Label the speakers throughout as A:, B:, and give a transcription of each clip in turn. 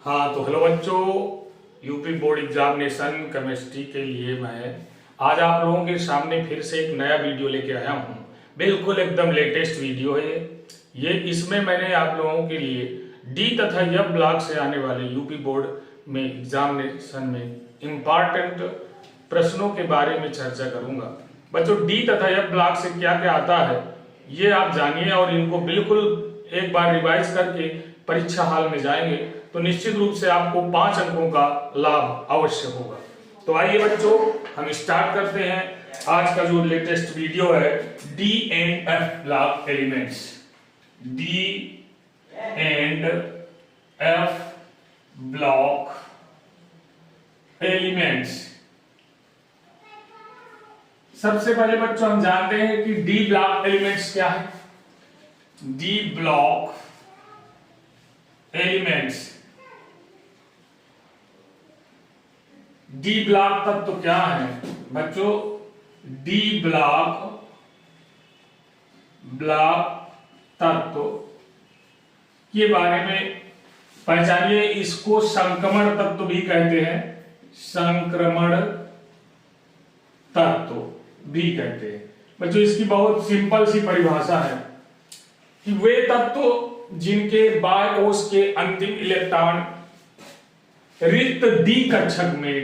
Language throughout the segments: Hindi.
A: हाँ तो हेलो बच्चों, यूपी बोर्ड एग्जामिनेशन केमिस्ट्री के लिए मैं आज आप लोगों के सामने फिर से एक नया वीडियो लेके आया हूँ। बिल्कुल एकदम लेटेस्ट वीडियो है ये। इसमें मैंने आप लोगों के लिए डी तथा एफ ब्लॉक से आने वाले यूपी बोर्ड में एग्जामिनेशन में इम्पॉर्टेंट प्रश्नों के बारे में चर्चा करूंगा। बच्चों, डी तथा एफ ब्लॉक से क्या क्या आता है ये आप जानिए और इनको बिल्कुल एक बार रिवाइज करके परीक्षा हॉल में जाएंगे तो निश्चित रूप से आपको 5 अंकों का लाभ अवश्य होगा। तो आइए बच्चों, हम स्टार्ट करते हैं आज का जो लेटेस्ट वीडियो है, D and F block elements. D and F block elements. सबसे पहले बच्चों हम जानते हैं कि डी ब्लॉक एलिमेंट्स क्या है। D block elements, D block तत्व क्या है बच्चों? डी ब्लॉक तत्व के बारे में पहचानिए। इसको संक्रमण तत्व भी कहते हैं, संक्रमण तत्व भी कहते हैं। बच्चों, इसकी बहुत सिंपल सी परिभाषा है कि वे तत्व जिनके बाह्य कोश के अंतिम इलेक्ट्रॉन रिक्त डी कक्षक में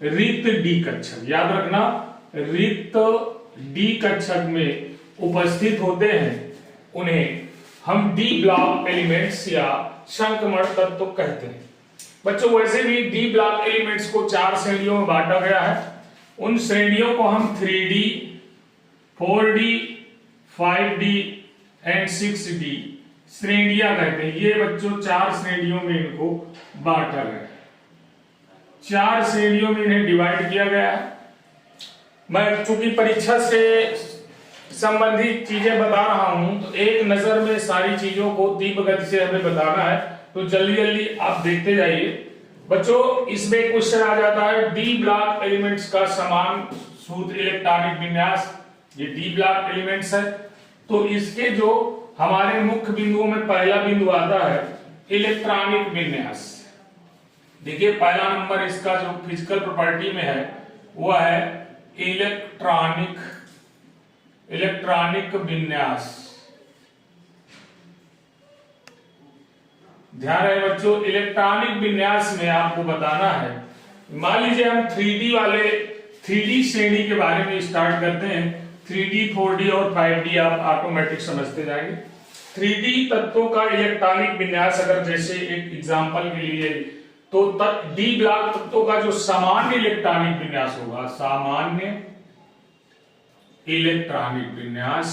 A: रिक्त डी कक्षक, याद रखना, रिक्त डी कक्षक में उपस्थित होते हैं, उन्हें हम डी ब्लॉक एलिमेंट्स या संक्रमण तत्व कहते हैं। बच्चों, वैसे भी डी ब्लॉक एलिमेंट्स को 4 श्रेणियों में बांटा गया है। उन श्रेणियों को हम 3D, 4D, 5D and 6D श्रेणियां कहते हैं। ये बच्चों 4 श्रेणियों में इनको बांटा गया है, 4 श्रेणियों में इन्हें डिवाइड किया गया है। मैं चूंकि परीक्षा से संबंधित चीजें बता रहा हूं तो एक नजर में सारी चीजों को तीव्र गति से हमें बताना है, तो जल्दी जल्दी आप देखते जाइए। बच्चों, इसमें क्वेश्चन आ जाता है डी ब्लॉक एलिमेंट्स का समान सूत्र इलेक्ट्रॉनिक विन्यास। ये डी ब्लॉक एलिमेंट्स है, तो इसके जो हमारे मुख्य बिंदुओं में पहला बिंदु आता है इलेक्ट्रॉनिक विन्यास। देखिए, पहला नंबर इसका जो फिजिकल प्रॉपर्टी में है वो है इलेक्ट्रॉनिक विन्यास। ध्यान रहे बच्चों, इलेक्ट्रॉनिक विन्यास में आपको बताना है, मान लीजिए हम 3D श्रेणी के बारे में स्टार्ट करते हैं। 3D, 4D और 5D आप ऑटोमेटिक समझते जाएंगे। 3D तत्वों का इलेक्ट्रॉनिक विन्यास, अगर जैसे एक एग्जांपल के लिए, तो डी ब्लॉक तत्वों का जो सामान्य इलेक्ट्रॉनिक विन्यास होगा, सामान्य इलेक्ट्रॉनिक विन्यास,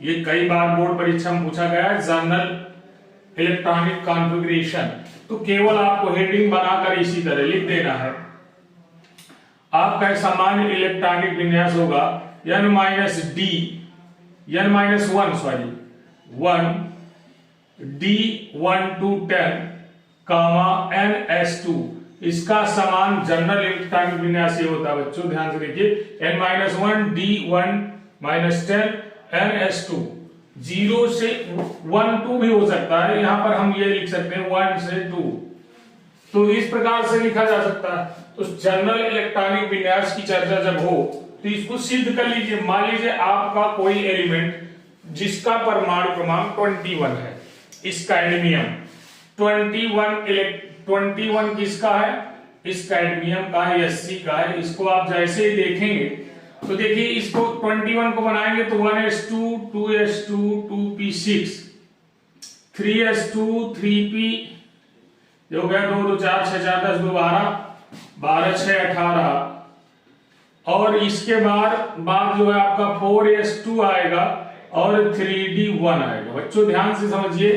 A: ये कई बार बोर्ड परीक्षा में पूछा गया है। जनरल इलेक्ट्रॉनिक कॉन्फ़िगरेशन, तो केवल आपको हेडिंग बनाकर इसी तरह लिख देना है। आपका सामान्य इलेक्ट्रॉनिक विन्यास होगा n-1 D1 to 10 ns2। इसका समान जनरल इलेक्ट्रॉनिक विन्यास ये होता है बच्चों, ध्यान से देखिए, n-1 D1 10 ns2। 0 से 1 2 भी हो सकता है, यहां पर हम ये लिख सकते हैं 1 से 2, तो इस प्रकार से लिखा जा सकता है। तो जनरल इलेक्ट्रॉनिक विन्यास की चर्चा जब हो तो इसको सिद्ध कर लीजिए। मान लीजिए आपका कोई एलिमेंट जिसका परमाणु क्रमांक 21 है, इसका एडमियम 21 किसका है? इसका एडमियम का है, Sc का है। इसको आप जैसे ही देखेंगे तो देखिए, इसको 21 को बनाएंगे तो 1s2 2s2 2p6 3s2 3p, जो हो गया 2 2 4 6 4 10 2 12 12 6 18, और इसके बाद जो है आपका 4s2 आएगा और 3d1 आएगा। बच्चों ध्यान से समझिए,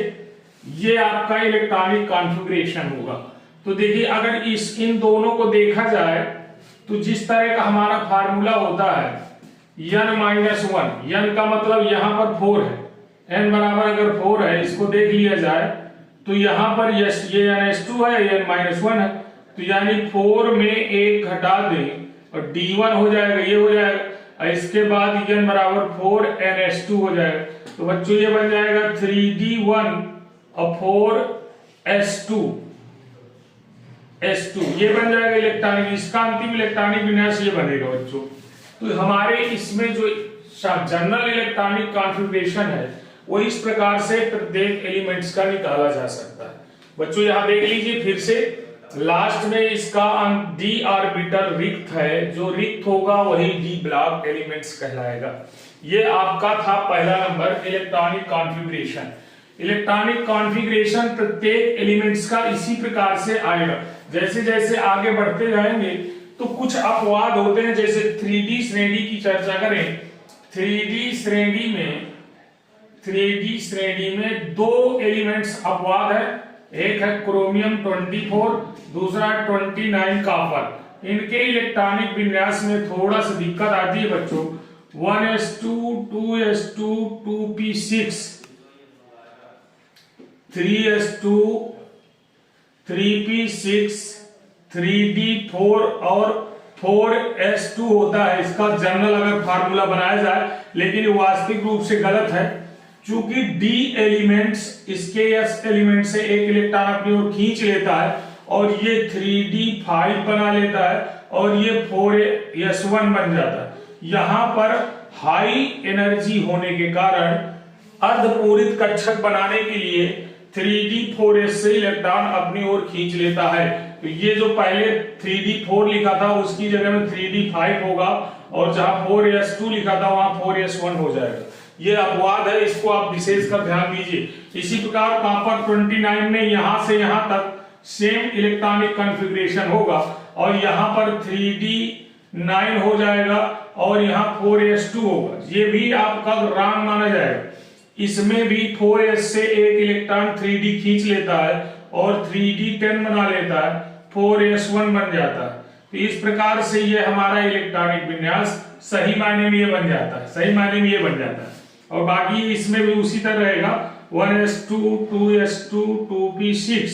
A: ये आपका इलेक्ट्रॉनिक कॉन्फ़िगरेशन होगा। तो देखिए, अगर इन दोनों को देखा जाए तो जिस तरह का हमारा फार्मूला होता है n-1, n का मतलब यहां पर 4 है, n बराबर अगर 4 है, इसको देख लिया जाए तो यहां पर ये n-2 है, n-1 है, तो यानी 4 में 1 घटा दें और D1 हो जाएगा, ये हो जाएगा। इसके बाद n बराबर 4NH2 हो जाएगा। तो बच्चों ये बन जाएगा 3D1 और 4S2 ये बन जाएगा इलेक्ट्रॉनिक, इसका अंतिम इलेक्ट्रॉनिक विन्यास ये बनेगा बच्चों। तो हमारे इसमें जो जनरल इलेक्ट्रॉनिक कॉन्फ़िगरेशन है वो इस प्रकार से प्रत्येक एलिमेंट्स का निकाला जा सकता है। बच्चों यहाँ देख लीजिए फिर से, लास्ट में इसका d ऑर्बिटल रिक्त है, जो रिक्त होगा वही d ब्लॉक एलिमेंट्स कहलाएगा। ये आपका था पहला number, electronic configuration. Electronic configuration प्रत्येक एलिमेंट्स का इसी प्रकार से आएगा। जैसे जैसे आगे बढ़ते जाएंगे तो कुछ अपवाद होते हैं, जैसे 3D श्रेणी की चर्चा करें। 3D श्रेणी में दो एलिमेंट्स अपवाद है, एक है क्रोमियम 24, दूसरा 29 कॉपर। इनके इलेक्ट्रॉनिक विन्यास में थोड़ा सा दिक्कत आती है बच्चों। 1s2 2s2 2p6 3s2 3p6 3d4 और 4s2 होता है। इसका जनरल अगर फार्मूला बनाया जाए, लेकिन ये वास्तविक रूप से गलत है, चूंकि d एलिमेंट्स इसके s एलिमेंट से एक इलेक्ट्रॉन अपनी ओर खींच लेता है और ये 3d5 बना लेता है और ये 4s1 बन जाता है। यहां पर हाई एनर्जी होने के कारण अर्धपूरित कक्षक बनाने के लिए 3d4s से इलेक्ट्रॉन अपनी ओर खींच लेता है। तो ये जो पहले 3d4 लिखा था उसकी जगह में 3d5 होगा, और जहां 4s2 लिखा था वहां 4s1 हो जाएगा। ये अपवाद है, इसको आप विशेष कर ध्यान दीजिए। इसी प्रकार कॉपर 29 में यहां से यहां तक सेम इलेक्ट्रॉनिक कॉन्फ़िगरेशन होगा, और यहां पर 3d9 हो जाएगा और यहां 4s2 होगा। ये भी आपका रॉन्ग माना जाएगा। इसमें भी 4s से एक इलेक्ट्रॉन 3d खींच लेता है और 3d10 बना लेता है, 4s1 बन जाता है। तो इस प्रकार से ये हमारा इलेक्ट्रॉनिक विन्यास सही मायने में ये बन जाता है, सही मायने में ये बन जाता है। और बाकी इसमें भी उसी तरह रहेगा, 1s2 2s2 2p6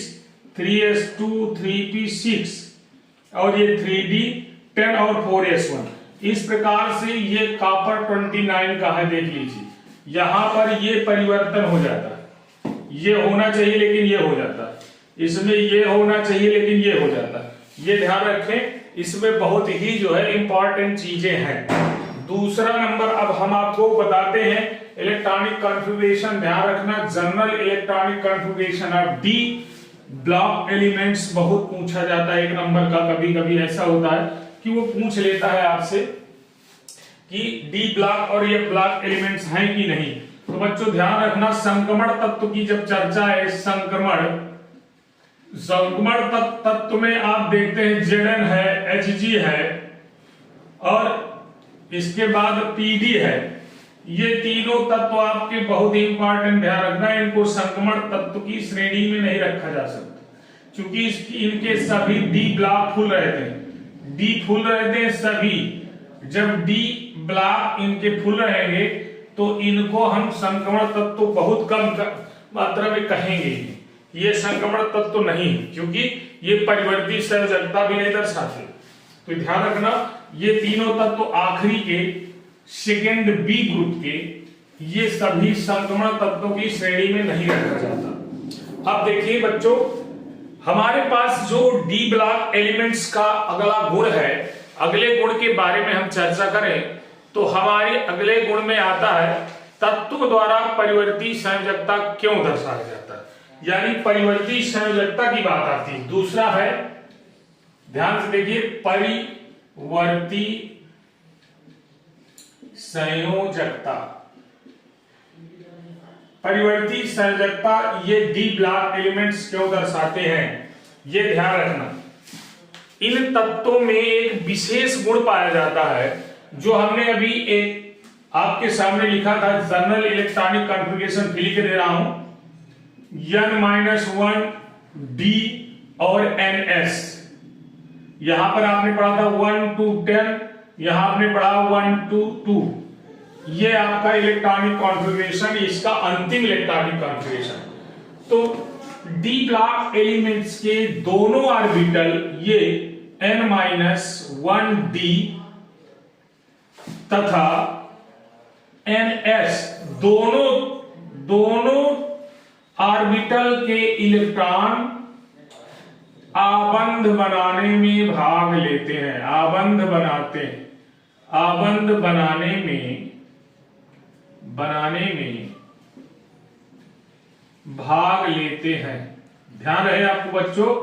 A: 3s2 3p6 और ये 3d10 और 4s1। इस प्रकार से ये कॉपर 29 का है, देख लीजिए यहां पर ये परिवर्तन हो जाता है। ये होना चाहिए लेकिन ये हो जाता है, इसमें ये होना चाहिए लेकिन ये हो जाता है। ये ध्यान रखें, इसमें बहुत ही जो है इंपॉर्टेंट चीजें हैं। दूसरा नंबर अब हम आपको बताते हैं इलेक्ट्रॉनिक कॉन्फ़िगरेशन। ध्यान रखना, general electronic configuration of D block elements बहुत पूछा जाता है एक नंबर का। कभी कभी ऐसा होता है कि वो पूछ लेता है आपसे कि डी ब्लॉक और ये ब्लॉक एलिमेंट्स हैं कि नहीं। तो बच्चों ध्यान रखना, संक्रमण तत्व की जब चर्चा है, संक्रमण तत्व में आप देखते हैं Zn है, Hg है और इसके बाद Pd है। ये तीनों तत्व आपके बहुत ही इंपॉर्टेंट, ध्यान रखना, इनको संक्रमण तत्व की श्रेणी में नहीं रखा जा सकता, क्योंकि इनके सभी डी ब्लॉक फुल रहते हैं। डी फुल रहते हैं सभी। जब डी ब्लॉक इनके फुल रहेंगे तो इनको हम संक्रमण तत्व बहुत कम मात्रा में कहेंगे। ये संक्रमण तत्व नहीं, क्योंकि ये परिवर्ती संयोजकता भी नहीं दर्शाते। तो ध्यान रखना, ये तीनों तत्व आखिरी के सेकेंड बी ग्रुप के, ये सभी संक्रमण तत्वों की श्रेणी में नहीं रखा जाता। अब देखिए बच्चों, हमारे पास जो डी ब्लॉक एलिमेंट्स का अगला गुण है, अगले गुण के बारे में हम चर्चा करें तो हमारे अगले गुण में आता है तत्व द्वारा परिवर्ती संयोजकता क्यों दर्शाया जाता है, यानी परिवर्ती संयोजकता की बात आती है। दूसरा है, ध्यान से देखिए, परिवर्ती संयोजकता। परिवर्ती संयोजकता ये डी ब्लॉक एलिमेंट्स क्यों दर्शाते हैं, ये ध्यान रखना। इन तत्वों में एक विशेष गुण पाया जाता है जो हमने अभी एक आपके सामने लिखा था, जनरल इलेक्ट्रॉनिक कॉन्फ़िगरेशन लिख दे रहा हूं, n-1 d और ns। यहां पर आपने पढ़ा था 1 to 10, यहां आपने पढ़ा 1 to 2। ये आपका इलेक्ट्रॉनिक कॉन्फ़िगरेशन, इसका अंतिम इलेक्ट्रॉनिक कॉन्फ़िगरेशन। तो डी ब्लॉक एलिमेंट्स के दोनों ऑर्बिटल ये n-1d तथा NS दोनों ऑर्बिटल के इलेक्ट्रॉन आबंध बनाने में भाग लेते हैं, आबंध बनाने में भाग लेते हैं। ध्यान रहे आपको बच्चों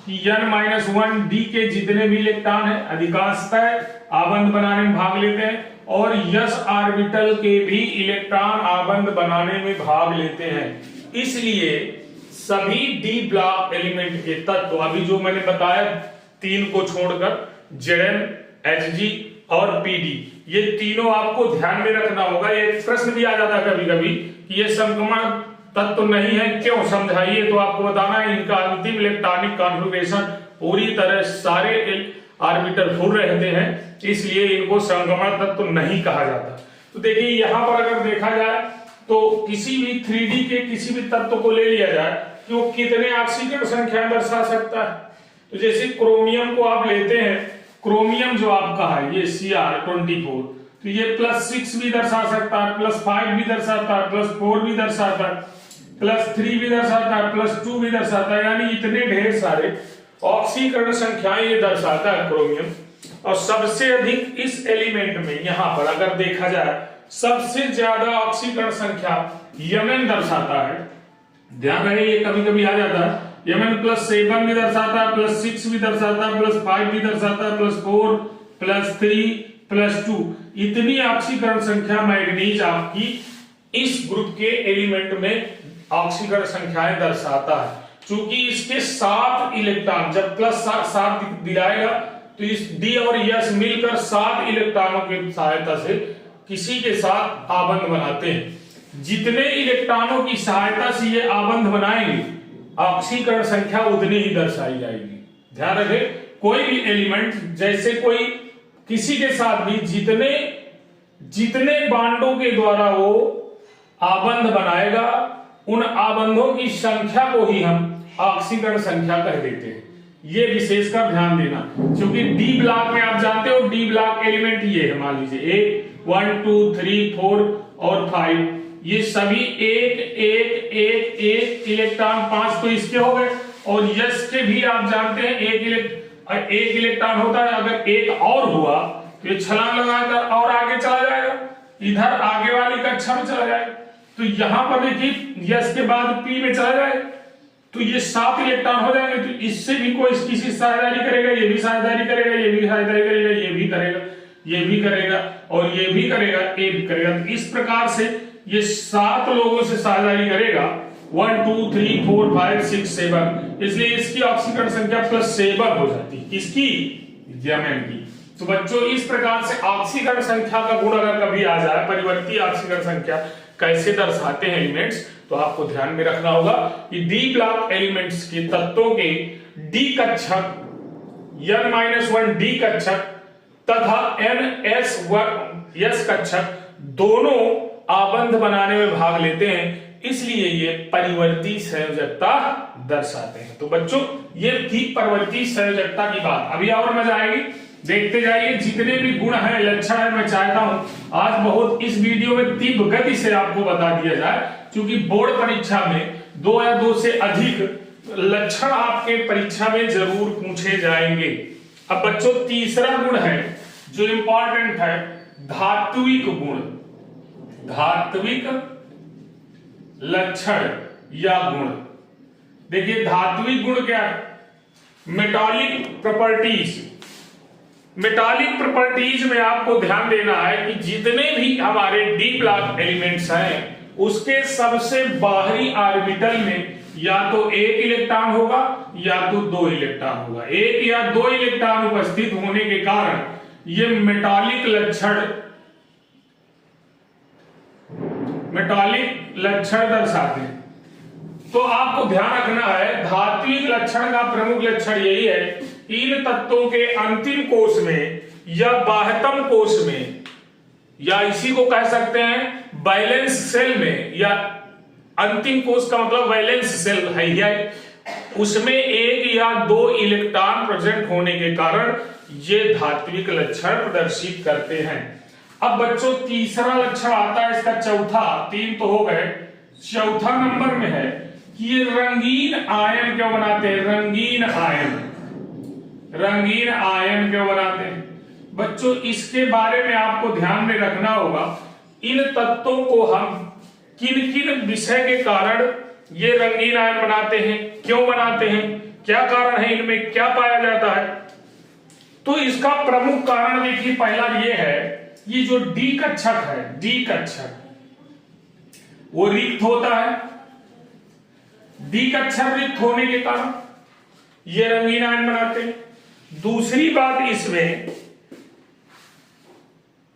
A: कि N-1D के जितने भी इलेक्ट्रॉन हैं अधिकांशतः आबंध बनाने में भाग लेते हैं, और S ऑर्बिटल के भी इलेक्ट्रॉन आबंध बनाने में भाग लेते हैं। इसलिए सभी डी ब्लॉक एलिमेंट के तत्व, अभी जो मैंने बताया तीन को छोड़कर Zn, Hg और Pd, ये तीनों आपको ध्यान में रखना होगा। ये प्रश्न भी आ जाता है कभी कभी कि ये संक्रमण तत्व नहीं है, क्यों, समझाइए। तो आपको बताना है इनका अंतिम इलेक्ट्रॉनिक कॉन्फ़िगरेशन पूरी तरह सारे ऑर्बिटल फुल रहते हैं, इसलिए इनको संक्रमण तत्व नहीं कहा जाता। तो देखिए यहां पर अगर देखा जाए तो किसी भी 3D के किसी भी तत्व को ले लिया जाए कि वो कितने ऑक्सीजन संख्या दर्शा सकता है। तो जैसे क्रोमियम को आप लेते हैं, क्रोमियम जो आपका है ये Cr24, तो ये +6 भी दर्शा सकता है, +5 भी दर्शाता है, +4 भी दर्शाता है, +3 भी दर्शाता है, +2 भी दर्शाता है, यानी इतने ढेर सारे ऑक्सीकरण संख्याएं ये दर्शाता है क्रोमियम। और सबसे अधिक इस एलिमेंट में यहां पर अगर देखा जाए सबसे ज्यादा ऑक्सीकरण संख्या Mn दर्शाता है। ध्यान रहे ये कभी कभी आ जाता है, Mn +7 भी दर्शाता है, +6 भी दर्शाता है, +5 भी दर्शाता है, +4, +3, +2, इतनी ऑक्सीकरण संख्या मैग्नीज आपकी इस ग्रुप के एलिमेंट में ऑक्सीकरण संख्याएं दर्शाता है। चूंकि इसके 7 इलेक्ट्रॉन जब +7 दिलाएगा तो इस D और S मिलकर 7 इलेक्ट्रॉनों की सहायता से किसी के साथ आबंध बनाते हैं। जितने इलेक्ट्रॉनों की सहायता से ये आबंध बनाएंगे ऑक्सीकरण संख्या उतनी ही दर्शाई जाएगी। ध्यान रखें, कोई भी एलिमेंट जैसे कोई किसी के साथ भी जितने बांडों के द्वारा वो आबंध बनाएगा उन आबंधों की संख्या को ही हम ऑक्सीकरण संख्या कह देते हैं। ये विशेषकर ध्यान देना, क्योंकि डी ब्लॉक में आप जानते हो डी ब्लॉक एलिमेंट ये है, मान लीजिए 1 2 3 4 और 5, ये सभी एक इलेक्ट्रॉन 5 तो इसके हो गए, और यस के भी आप जानते हैं एक इलेक्ट्रॉन होता है। अगर एक और हुआ तो ये छलांग लगाकर और आगे चला जाएगा, इधर आगे वाली कक्षा में चला जाएगा। तो यहां पर देखिए यस के बाद पी में चला जाए तो ये 7 इलेक्ट्रॉन हो जाएंगे। तो इससे भी कोई किसी साझेदारी करेगा, ये भी साझेदारी करेगा, ये भी साझेदारी करेगा, ये भी करेगा, ये भी करेगा और ये भी करेगा, ये भी करेगा। तो इस प्रकार से ये 7 लोगों से साझेदारी करेगा, 1 2 3 4 5 6 7, इसलिए इसकी ऑक्सीकरण संख्या +7 हो जाती है। किसकी? Mn की। तो बच्चों इस प्रकार से ऑक्सीकरण संख्या का गुण अगर कभी आ जाए, परिवर्ती ऑक्सीकरण संख्या कैसे दर्शाते हैं एलिमेंट्स, तो आपको ध्यान में रखना होगा कि डी ब्लॉक एलिमेंट्स के तत्वों के डी कक्षक N-1 डी कक्षक तथा NS कक्षक दोनों आबंध बनाने में भाग लेते हैं, इसलिए ये परिवर्ती संयोजकता दर्शाते हैं। तो बच्चों ये थी परिवर्ती संयोजकता की बात। अभी और मजा आएगी, देखते जाइए। जितने भी गुण हैं, लक्षण है, मैं चाहता हूं आज बहुत इस वीडियो में तीव्र गति से आपको बता दिया जाए, क्योंकि बोर्ड परीक्षा में 2 या 2 से अधिक लक्षण आपके परीक्षा में जरूर पूछे जाएंगे। अब बच्चों तीसरा गुण है जो इंपॉर्टेंट है, धात्विक गुण, धात्विक लक्षण या गुण। देखिए धात्विक गुण क्या है? Metallic properties. मेटालिक प्रॉपर्टीज में आपको ध्यान देना है कि जितने भी हमारे डी ब्लॉक एलिमेंट्स हैं उसके सबसे बाहरी ऑर्बिटल में या तो 1 इलेक्ट्रॉन होगा या तो 2 इलेक्ट्रॉन होगा। 1 या 2 इलेक्ट्रॉन उपस्थित होने के कारण ये मेटालिक लक्षण दर्शाते हैं। तो आपको ध्यान रखना है धात्विक लक्षण का प्रमुख लक्षण यही है, इन तत्वों के अंतिम कोश में या बाह्यतम कोश में, या इसी को कह सकते हैं वैलेंस सेल में, या अंतिम कोश का मतलब वैलेंस सेल है, उसमें 1 या 2 इलेक्ट्रॉन प्रेजेंट होने के कारण ये धात्विक लक्षण प्रदर्शित करते हैं। अब बच्चों तीसरा लक्षण आता है इसका, चौथा, 3 तो हो गए, चौथा नंबर में है कि ये रंगीन आयन क्यों बनाते हैं, रंगीन आयन क्यों बनाते हैं। बच्चों इसके बारे में आपको ध्यान में रखना होगा, इन तत्वों को हम किन किन विषय के कारण ये रंगीन आयन बनाते हैं, क्यों बनाते हैं, क्या कारण है, इनमें क्या पाया जाता है। तो इसका प्रमुख कारण देखिए, पहला ये है, ये जो डी कक्षक है, डी कक्षक वो रिक्त होता है। डी कक्षक रिक्त होने के कारण ये रंगीन आयन बनाते हैं। दूसरी बात इसमें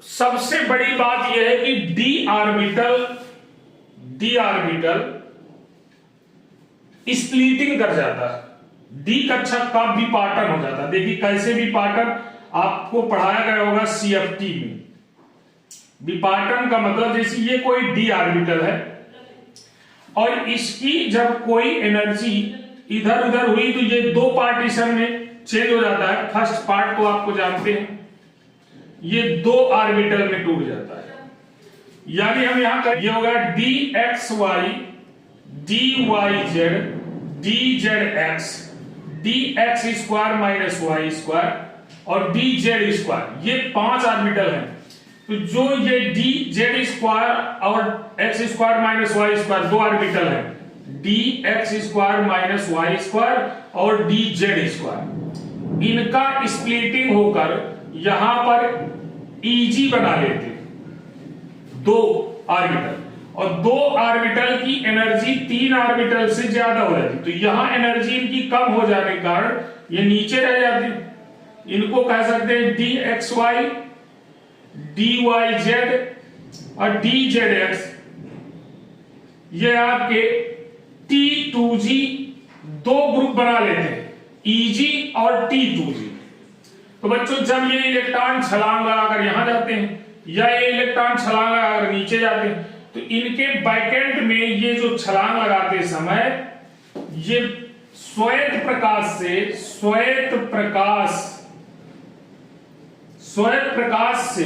A: सबसे बड़ी बात यह है कि डी ऑर्बिटल स्प्लिटिंग कर जाता है, डी कक्षक का विपाटन हो जाता है। देखिए कैसे विपाटन, आपको पढ़ाया गया होगा सीएफटी में। विपाटन का मतलब जैसे ये कोई डी ऑर्बिटल है और इसकी जब कोई एनर्जी इधर उधर हुई तो ये दो पार्टीशन में चेंज हो जाता है। फर्स्ट पार्ट को आपको जानते हैं, ये दो ऑर्बिटल में टूट जाता है। यानी हम यहां कर, ये होगा D X Y, D Y Z, D Z X, D X square minus Y square और डी जेड स्क्वायर, ये 5 ऑर्बिटल हैं। तो जो ये डी जेड स्क्वायर और X square minus Y square दो ऑर्बिटल है, D X square minus Y square और डी जेड स्क्वायर, इनका स्प्लिटिंग होकर यहां पर ईजी बना लेते दो ऑर्बिटल, और दो ऑर्बिटल की एनर्जी 3 ऑर्बिटल से ज्यादा हो जाती। तो यहां एनर्जी इनकी कम हो जाने के कारण ये नीचे रह जाती। इनको कह सकते हैं D X Y, D Y Z और डी जेड एक्स। ये आपके T2G दो ग्रुप बना लेते हैं, EG और T2G। तो बच्चों जब ये इलेक्ट्रॉन छलांग लगाकर यहां जाते हैं या ये इलेक्ट्रॉन छलांग लगाकर नीचे जाते हैं, तो इनके बैकेंड में ये जो छलांग लगाते समय ये श्वेत प्रकाश से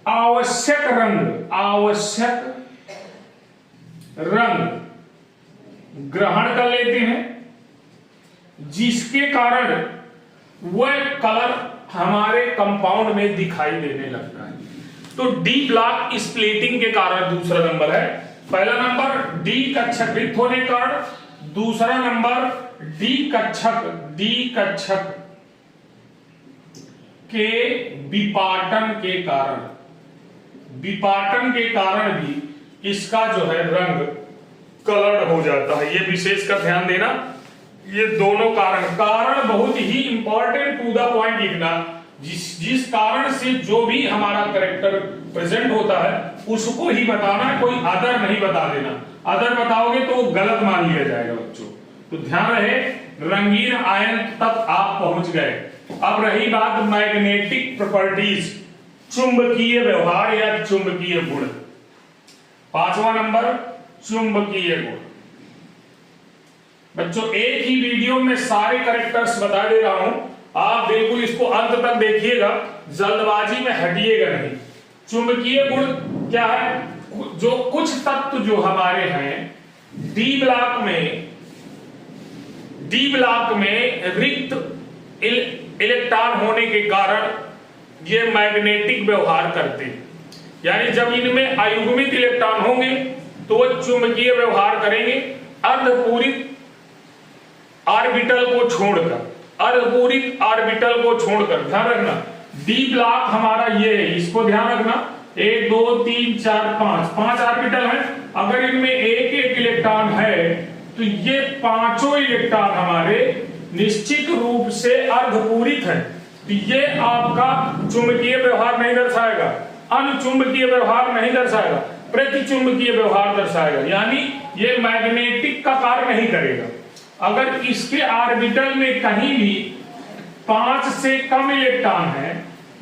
A: आवश्यक रंग ग्रहण कर लेते हैं, जिसके कारण वह कलर हमारे कंपाउंड में दिखाई देने लगता है। तो डी ब्लॉक स्प्लिटिंग के कारण दूसरा नंबर है। पहला नंबर डी कक्षक रिक्त होने के कारण, दूसरा नंबर डी कक्षक के विपाटन के कारण भी इसका जो है रंग कलर्ड हो जाता है। ये विशेष का ध्यान देना, ये दोनों कारण बहुत ही इंपॉर्टेंट, टू द पॉइंट लिखना। जिस कारण से जो भी हमारा कैरेक्टर प्रेजेंट होता है उसको ही बताना, कोई अदर नहीं बता देना। अदर बताओगे तो गलत मान लिया जाएगा बच्चों। तो ध्यान रहे, रंगीन आयन तक आप पहुंच गए। अब रही बात मैग्नेटिक प्रॉपर्टीज, चुंबकीय व्यवहार या चुंबकीय गुण। 5वां नंबर चुंबकीय गुण। बच्चों एक ही वीडियो में सारे कैरेक्टर्स बता दे रहा हूं, आप बिल्कुल इसको अंत तक देखिएगा, जल्दबाजी में हटिएगा नहीं। चुंबकीय गुण क्या है, जो कुछ तत्व जो हमारे हैं डी ब्लॉक में रिक्त इलेक्ट्रॉन होने के कारण ये मैग्नेटिक व्यवहार करते हैं। यानी जब इनमें अयुग्मित इलेक्ट्रॉन होंगे तो वो चुंबकीय व्यवहार करेंगे अर्धपूरित ऑर्बिटल को छोड़कर। ध्यान रखना, डी ब्लॉक हमारा ये है, इसको ध्यान रखना। 1 2 3 4 5 ऑर्बिटल है। अगर इनमें एक एक इलेक्ट्रॉन है तो ये पांचों इलेक्ट्रॉन हमारे निश्चित रूप से अर्धपूरित है। तो ये आपका चुंबकीय व्यवहार नहीं दर्शाएगा, अनुचुंबकीय व्यवहार नहीं दर्शाएगा, प्रतिचुंबकीय व्यवहार दर्शाएगा। यानी ये मैग्नेटिक का कार्य नहीं करेगा। अगर इसके ऑर्बिटल में कहीं भी 5 से कम इलेक्ट्रॉन है,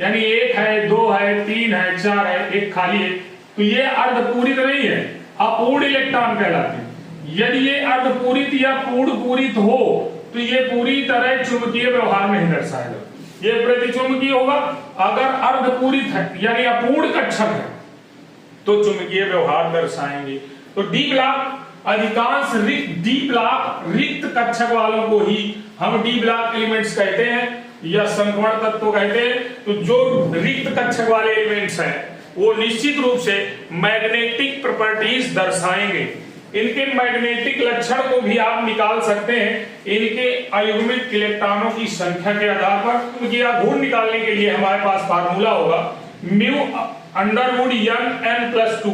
A: यानी 1 है 2 है 3 है 4 है 1 खाली है, तो ये अर्धपूरित नहीं है, अपूर्ण इलेक्ट्रॉन कहलाते हैं। यदि ये अर्धपूरित या पूर्ण पूरित हो तो ये पूरी तरह चुंबकीय व्यवहार नहीं दर्शाएगा। ये प्रतिचुंबकीय होगा। अगर अर्धपूरित है यानी अपूर्ण कक्षक है तो चुंबकीय व्यवहार दर्शाएंगे। तो डी ब्लॉक अधिकांश डी ब्लॉक रिक्त कक्षक वालों को ही हम डी ब्लॉक एलिमेंट्स कहते हैं या संक्रमण तत्व कहते हैं। तो जो रिक्त कक्षक वाले एलिमेंट्स हैं वो निश्चित रूप से मैग्नेटिक प्रॉपर्टीज दर्शाएंगे। इनके मैग्नेटिक लक्षण को भी आप निकाल सकते हैं इनके अयुग्मित इलेक्ट्रॉनों की संख्या के आधार पर। या गुण निकालने के लिए हमारे पास फार्मूला होगा mu under root n+2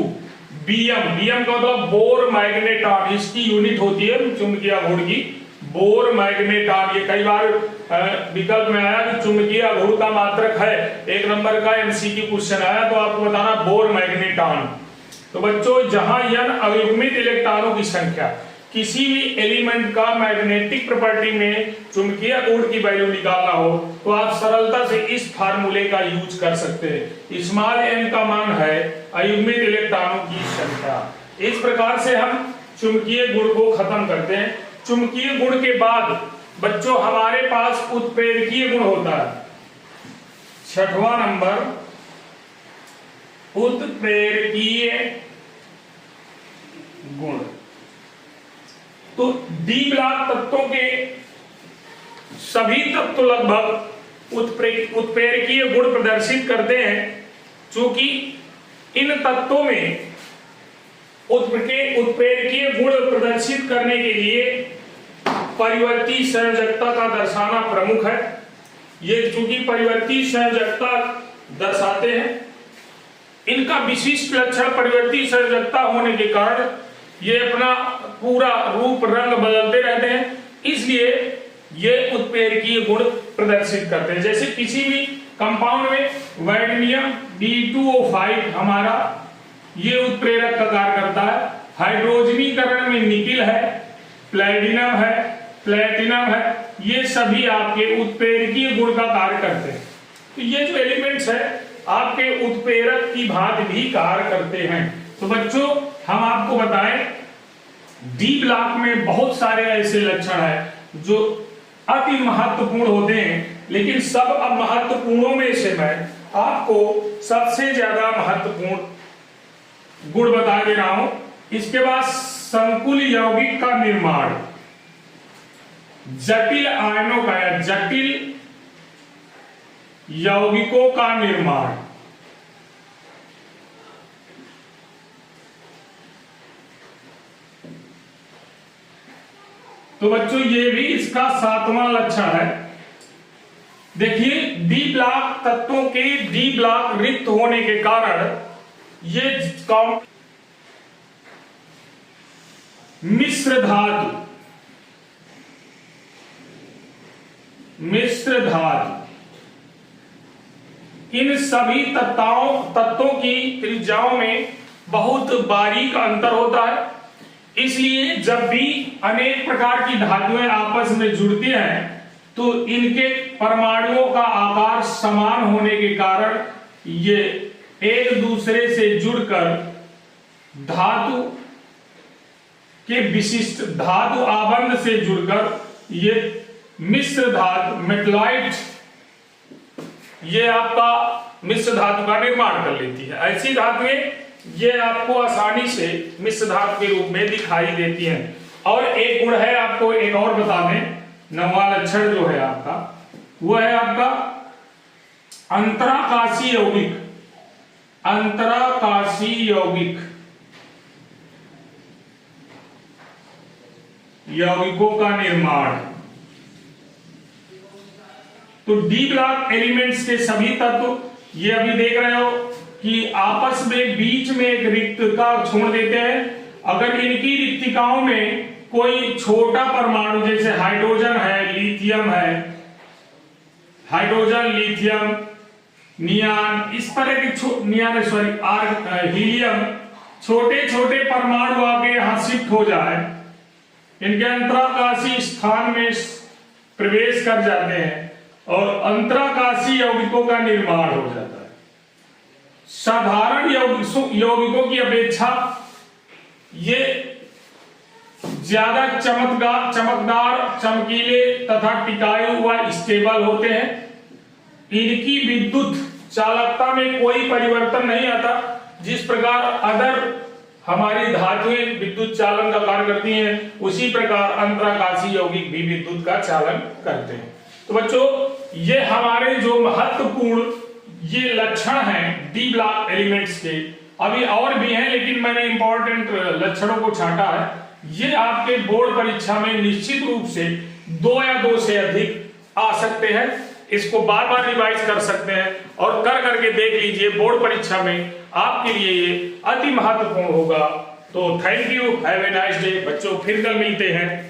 A: BM. BM का मतलब बोर मैग्नेटॉन, इसकी यूनिट होती है चुंबकीय आघूर्ण की बोर मैग्नेटॉन। ये कई बार विकल्प में आया कि चुंबकीय आघूर्ण का मात्रक है, 1 नंबर का एमसीक्यू क्वेश्चन आया तो आपको बताना बोर मैग्नेटॉन। तो बच्चों जहां n अयुग्मित इलेक्ट्रॉनों की संख्या, किसी भी एलिमेंट का मैग्नेटिक प्रॉपर्टी में चुंबकीय आघूर्ण की वैल्यू निकालना हो तो आप सरलता से इस फार्मूले का यूज कर सकते हैं। स्मॉल n का मान है अयुग्मित इलेक्ट्रॉनों की संख्या। इस प्रकार से हम चुंबकीय गुण को खत्म करते हैं। चुंबकीय गुण के बाद बच्चों हमारे पास उत्प्रेरकीय गुण होता है। 6वां नंबर उत्प्रेरकीय गुण। तो डी ब्लॉक तत्वों के सभी तत्व लगभग उत्प्रेरकीय गुण प्रदर्शित करते हैं। चूंकि इन तत्वों में उत्प्रेरकीय गुण प्रदर्शित करने के लिए परिवर्ती संयोजकता का दर्शाना प्रमुख है। ये चूंकि परिवर्ती संयोजकता दर्शाते हैं, इनका विशिष्ट लक्षण परिवर्ती संयोजकता होने के कारण ये अपना पूरा रूप रंग बदलते रहते हैं, इसलिए ये उत्प्रेरकीय गुण प्रदर्शित करते हैं। जैसे किसी भी कंपाउंड में वैडमियम B2O5 हमारा ये उत्प्रेरक का कार्य करता है। हाइड्रोजनीकरण में निकिल है, प्लेटिनम है, ये सभी आपके उत्प्रेरकीय गुण का कार्य करते हैं। तो ये जो एलिमेंट्स है आपके उत्प्रेरक की भांति भी कार्य करते हैं। तो बच्चों हम आपको बताएं डी ब्लॉक में बहुत सारे ऐसे लक्षण हैं जो अति महत्वपूर्ण होते हैं, लेकिन सब अब महत्वपूर्णों में से मैं आपको सबसे ज्यादा महत्वपूर्ण गुण बता दे रहा हूं। इसके बाद संकुल यौगिक का निर्माण, जटिल आयनों का या जटिल यौगिकों का निर्माण। तो बच्चों ये भी इसका 7वां लक्षण है। देखिए डी ब्लॉक तत्वों के डी ब्लॉक रिक्त होने के कारण ये मिश्र धातु इन सभी तत्वों की त्रिज्याओं में बहुत बारीक अंतर होता है। इसलिए जब भी अनेक प्रकार की धातुएं आपस में जुड़ती हैं तो इनके परमाणुओं का आकार समान होने के कारण ये एक दूसरे से जुड़कर धातु के विशिष्ट धातु आबंध से जुड़कर ये मिश्र धातु मेटलॉइड ये आपका मिश्र धातु का निर्माण कर लेती है। ऐसी धातुएं ये आपको आसानी से मिश्र धातु के रूप में दिखाई देती हैं। और एक गुण है, आपको एक और बता दें, 9वां लक्षण जो है आपका वो है आपका अंतराकाशी यौगिक। अंतराकाशी यौगिकों का निर्माण। तो डी ब्लॉक एलिमेंट्स के सभी तत्व ये अभी देख रहे हो कि आपस में बीच में एक रिक्तता छोड़ देते हैं। अगर इनकी रिक्तिकाओं में कोई छोटा परमाणु जैसे हाइड्रोजन है, लिथियम है, हाइड्रोजन, लिथियम, नियान, इस तरह के हीलियम, छोटे छोटे परमाणु आके यहां शिफ्ट हो जाए, इनके अंतराकाशी स्थान में प्रवेश कर जाते हैं और अंतराकाशी यौगिकों का निर्माण हो जाता है। साधारण यौगिकों की अपेक्षा ये ज्यादा चमकदार, चमकीले तथा टिकाऊ व स्टेबल होते हैं। इनकी विद्युत चालकता में कोई परिवर्तन नहीं आता। जिस प्रकार अदर हमारी धातुएं विद्युत चालन का कार्य करती हैं, उसी प्रकार अंतराकाशीय यौगिक भी विद्युत का चालन करते हैं। तो बच्चों, ये हमारे जो महत्वपूर्ण ये लक्षण हैं डी ब्लॉक एलिमेंट्स के, अभी और भी हैं लेकिन मैंने इंपॉर्टेंट लक्षणों को छांटा है। ये आपके बोर्ड परीक्षा में निश्चित रूप से 2 या 2 से अधिक आ सकते हैं। इसको बार बार रिवाइज कर सकते हैं और कर करके देख लीजिए, बोर्ड परीक्षा में आपके लिए ये अति महत्वपूर्ण होगा। तो thank you, have a nice day बच्चों, फिर कल मिलते हैं।